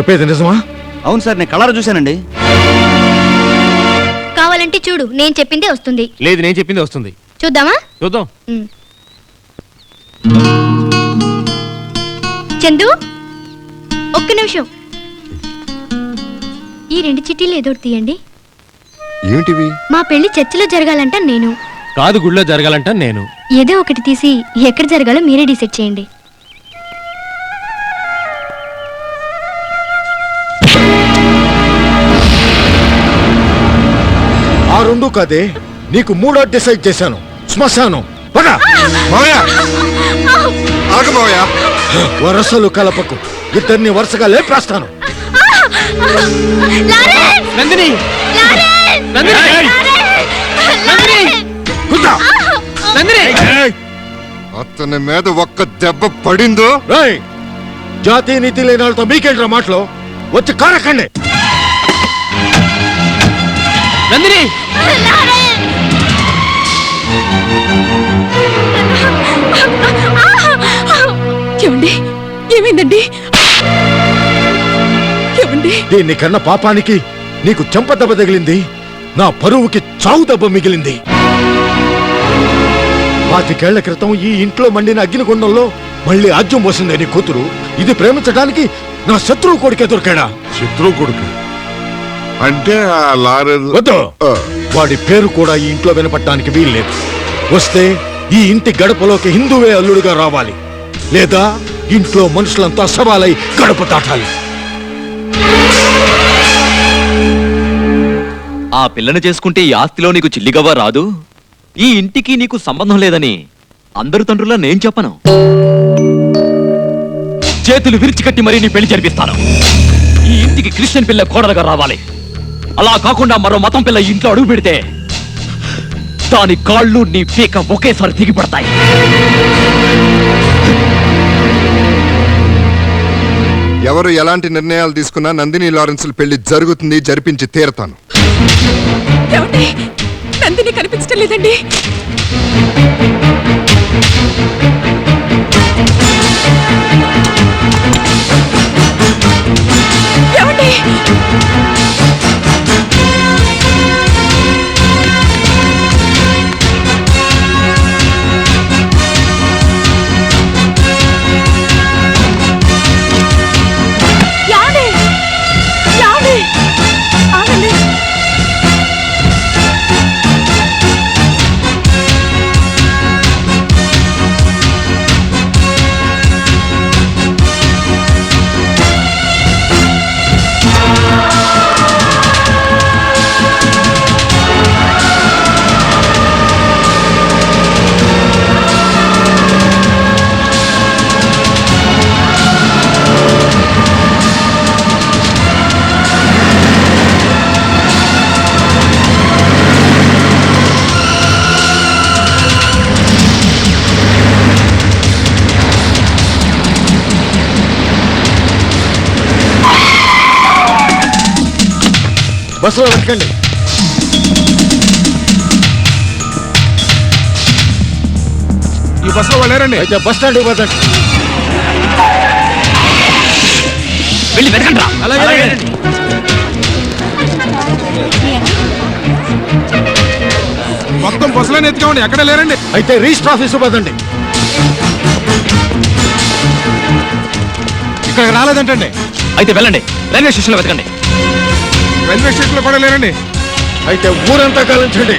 చెప్పేది నిజమా? అవును సార్, నేను కలర్ చూశానండి. కావాలంటే చూడు, నేను చెప్పిందే వస్తుంది. లేదు, నేను చెప్పింది వస్తుంది. చూద్దామా? చూద్దాం. చందు, ఒక్క నిమిషం. ఈ 2 చిట్టీలు ఏదో ఒకటి తీయండి. ఏమిటివి? మా పెళ్లి చర్చిలో జరగాలంట నేను. కాదు, గుళ్ళో జరగాలంట నేను. ఏదో ఒకటి తీసి ఎక్కడ జరగాలో మీరే డిసైడ్ చేయండి. ఆ 2 కాదే, నీకు 3 డిసైడ్ చేశాను. శ్మశానం. వరసలు కలపకు, ఇద్దరిని వరుసగా లేపేస్తాను. నందిని! అతని మీద ఒక్క దెబ్బ పడిందో. జాతీయ నీతి లేని వాళ్ళతో మీకేంట్రా మాటలు? వచ్చి కారకండి. నందిని! ఏమండి? ఏమైందండి? ఏమండి? దీన్ని కన్నా పాపానికి నీకు చెంప దెబ్బ తగిలింది, నా పరువుకి చావు దెబ్బ మిగిలింది. 25 ఏళ్ల క్రితం ఈ ఇంట్లో మండిన అగ్నిగుండంలో మళ్ళీ ఆజ్యం పోసిందే నీ కూతురు. ఇది ప్రేమించడానికి నా శత్రువు కొడుకే దొరికాడా? శత్రువు కొడుకు అంటే ఆ లారీ వద్దు, వాడి పేరు కూడా ఈ ఇంట్లో వినపడటానికి వీల్లేదు. వస్తే ఈ ఇంటి గడపలోకి హిందువే అల్లుడుగా రావాలి, లేదా ఇంట్లో మనుషులంతా సవాలై గడప దాటాలి. ఆ పిల్లని చేసుకుంటే ఈ ఆస్తిలో నీకు చిల్లిగవ్వ రాదు. ఈ ఇంటికి నీకు సంబంధం లేదని అందరు తండ్రులా నేను చెప్పను. చేతులు విరిచికట్టి మరీ నీ పెళ్లి జరిపిస్తాను. ఈ ఇంటికి క్రిస్టియన్ పిల్ల కోడలుగా రావాలి. అలా కాకుండా మరో మతం పిల్ల ఇంట్లో అడుగు పెడితే దాని కాళ్ళు నీ పీక ఒకేసారి దిగిపడతాయి. ఎవరు ఎలాంటి నిర్ణయాలు తీసుకున్నా నందిని లారెన్స్ పెళ్లి జరుగుతుంది, జరిపించి తీరతాను. నందిని కనిపించడం లేదండి. ఏమండి? బస్సులో వెతకండి. ఈ బస్సులో వాళ్ళేరండి. అయితే బస్ స్టాండ్ పోతండి. వెళ్ళి వెతకండి రా. మొత్తం బస్సులోనే ఎత్తుకోండి, ఎక్కడ లేరండి. అయితే రిజిస్టర్ ఆఫీసు పోతండి. ఇక్కడ రాలేదంటండి. అయితే వెళ్ళండి, రైల్వే స్టేషన్లో వెతకండి. రైల్వే స్టేషన్ లో కూడా లేరండి. అయితే ఊరంతా గాలించండి.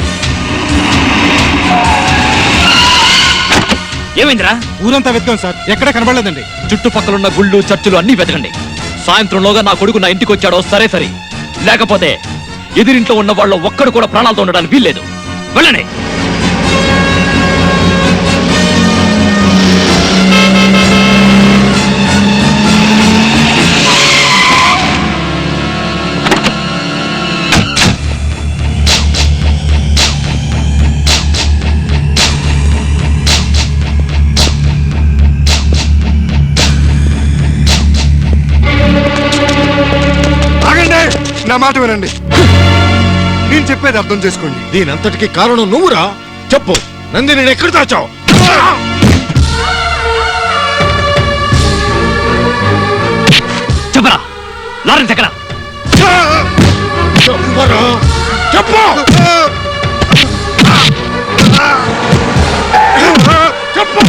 ఏమైందిరా? ఊరంతా వెతకాం సార్, ఎక్కడ కనబడలేదండి. చుట్టుపక్కలున్న గుళ్ళు, చర్చిలు అన్ని వెతకండి. సాయంత్రంలోగా నా కొడుకు నా ఇంటికి వచ్చాడో సరే, లేకపోతే ఎదురింట్లో ఉన్న వాళ్ళు ఒక్కడు కూడా ప్రాణాలతో ఉండడానికి వీల్లేదు. వెళ్ళండి. నా మాట వినండి, నేను చెప్పేది అర్థం చేసుకోండి. దీనంతటికి కారణం నువ్వురా. చెప్పు, నందిని ఎక్కడ దాచావు? చెప్పరా, లారెన్స్ ఎక్కడ? చెప్పరా? చెప్పు! చెప్పు!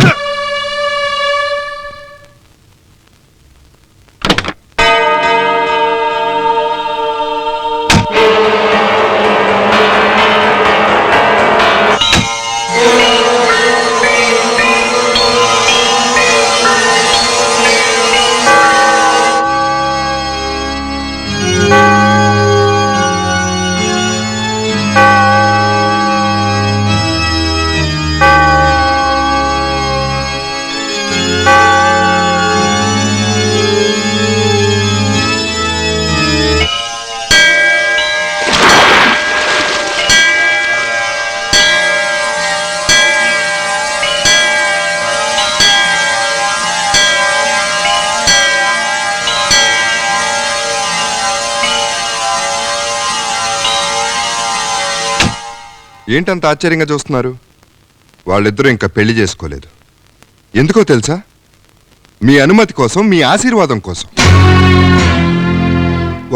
ఏంటంత ఆశ్చర్యంగా చూస్తున్నారు? వాళ్ళిద్దరూ ఇంకా పెళ్లి చేసుకోలేదు. ఎందుకో తెలుసా? మీ అనుమతి కోసం, మీ ఆశీర్వాదం కోసం.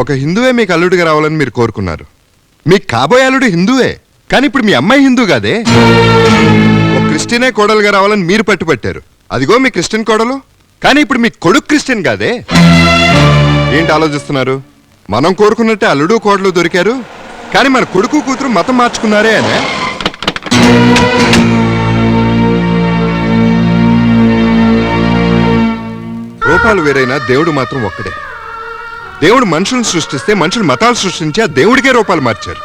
ఒక హిందువే మీకు అల్లుడిగా రావాలని మీరు కోరుకున్నారు. మీకు కాబోయే అల్లుడు హిందువే, కానీ ఇప్పుడు మీ అమ్మాయి హిందూ కాదే. ఒక క్రిస్టియనే కోడలుగా రావాలని మీరు పట్టుపట్టారు. అదిగో మీ క్రిస్టియన్ కోడలు, కానీ ఇప్పుడు మీ కొడుకు క్రిస్టియన్ కాదే. ఏంటి ఆలోచిస్తున్నారు? మనం కోరుకున్నట్టే అల్లుడు కోడలు దొరికారు, కానీ మన కొడుకు కూతురు మతం మార్చుకున్నారే అనే. రూపాలు వేరైనా దేవుడు మాత్రం ఒక్కడే. దేవుడు మనుషులను సృష్టిస్తే మనుషులు మతాలు సృష్టించి ఆ దేవుడికే రూపాలు మార్చారు.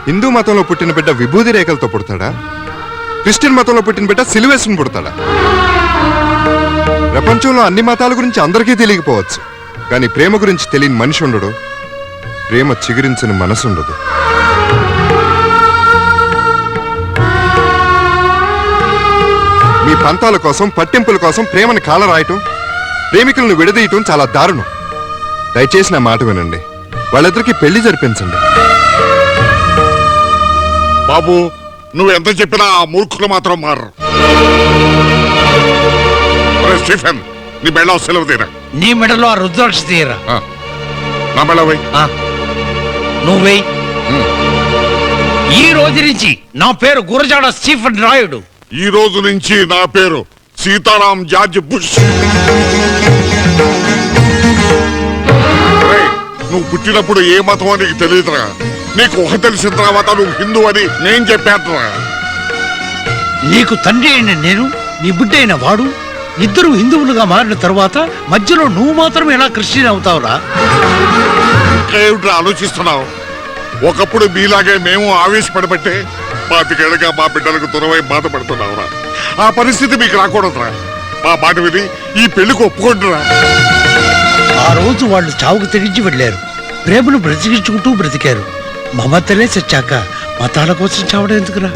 హిందూ మతంలో పుట్టిన బిడ్డ విభూది రేఖలతో పుడతాడా? క్రిస్టియన్ మతంలో పుట్టిన బిడ్డ సిలువేసుకుని పుడతాడా? ప్రపంచంలో అన్ని మతాల గురించి అందరికీ తెలియకపోవచ్చు, కానీ ప్రేమ గురించి తెలియని మనిషి ఉండడు. ప్రేమ చిగురించిన మనసుండదు. మీ పంతాల కోసం, పట్టింపుల కోసం ప్రేమను కాలరాయటం, ప్రేమికులను విడదీయటం చాలా దారుణం. దయచేసి నా మాట వినండి. వాళ్ళిద్దరికి పెళ్లి జరిపించండి. బాబు, నువ్వు ఎంత చెప్పినా ఆ మూర్ఖులు మాత్రం మారరు. స్టీఫెన్, నీ మెళ్ళ సెలవు తీరా. నీ మెడలో ఆ రుద్రాక్ష తీయరా. నా మెళ్ళ వై. నువ్వే. ఈ రోజు నుంచి నా పేరు గురజాడ స్టీఫెన్ రాయుడు. ఈ రోజు నుంచి నా పేరు సీతారాం జార్జ్ బుష్. నువ్వు పుట్టినప్పుడు ఏ మతం అని నీకు తెలియదురా. నీకు ఊహ తెలిసిన తర్వాత నువ్వు హిందూ అని నేను చెప్పానురా. నీకు తండ్రి అయిన నేను, నీ బిడ్డ అయిన వాడు, ఇద్దరు హిందువులుగా మారిన తరువాత మధ్యలో నువ్వు మాత్రం ఎలా క్రిస్టియన్ అవుతావురా? ఏమిట్రా ఆలోచిస్తున్నావు? ఒకప్పుడు మీలాగే మేము ఆవేశపడబట్టే 25 ఏళ్ళుగా మా బిడ్డలకు దూరమై బాధపడుతున్నావురా. ఆ పరిస్థితి మీకు రాకూడదురా. మా మాట విని ఈ పెళ్లికి ఒప్పుకుంటురా. ఆ రోజు వాళ్ళు చావుకు తెగించి వెళ్ళారు. ప్రేమను బ్రతికించుకుంటూ బ్రతికారు. మమతలే చచ్చాక మతాల కోసం చావడం ఎందుకురా?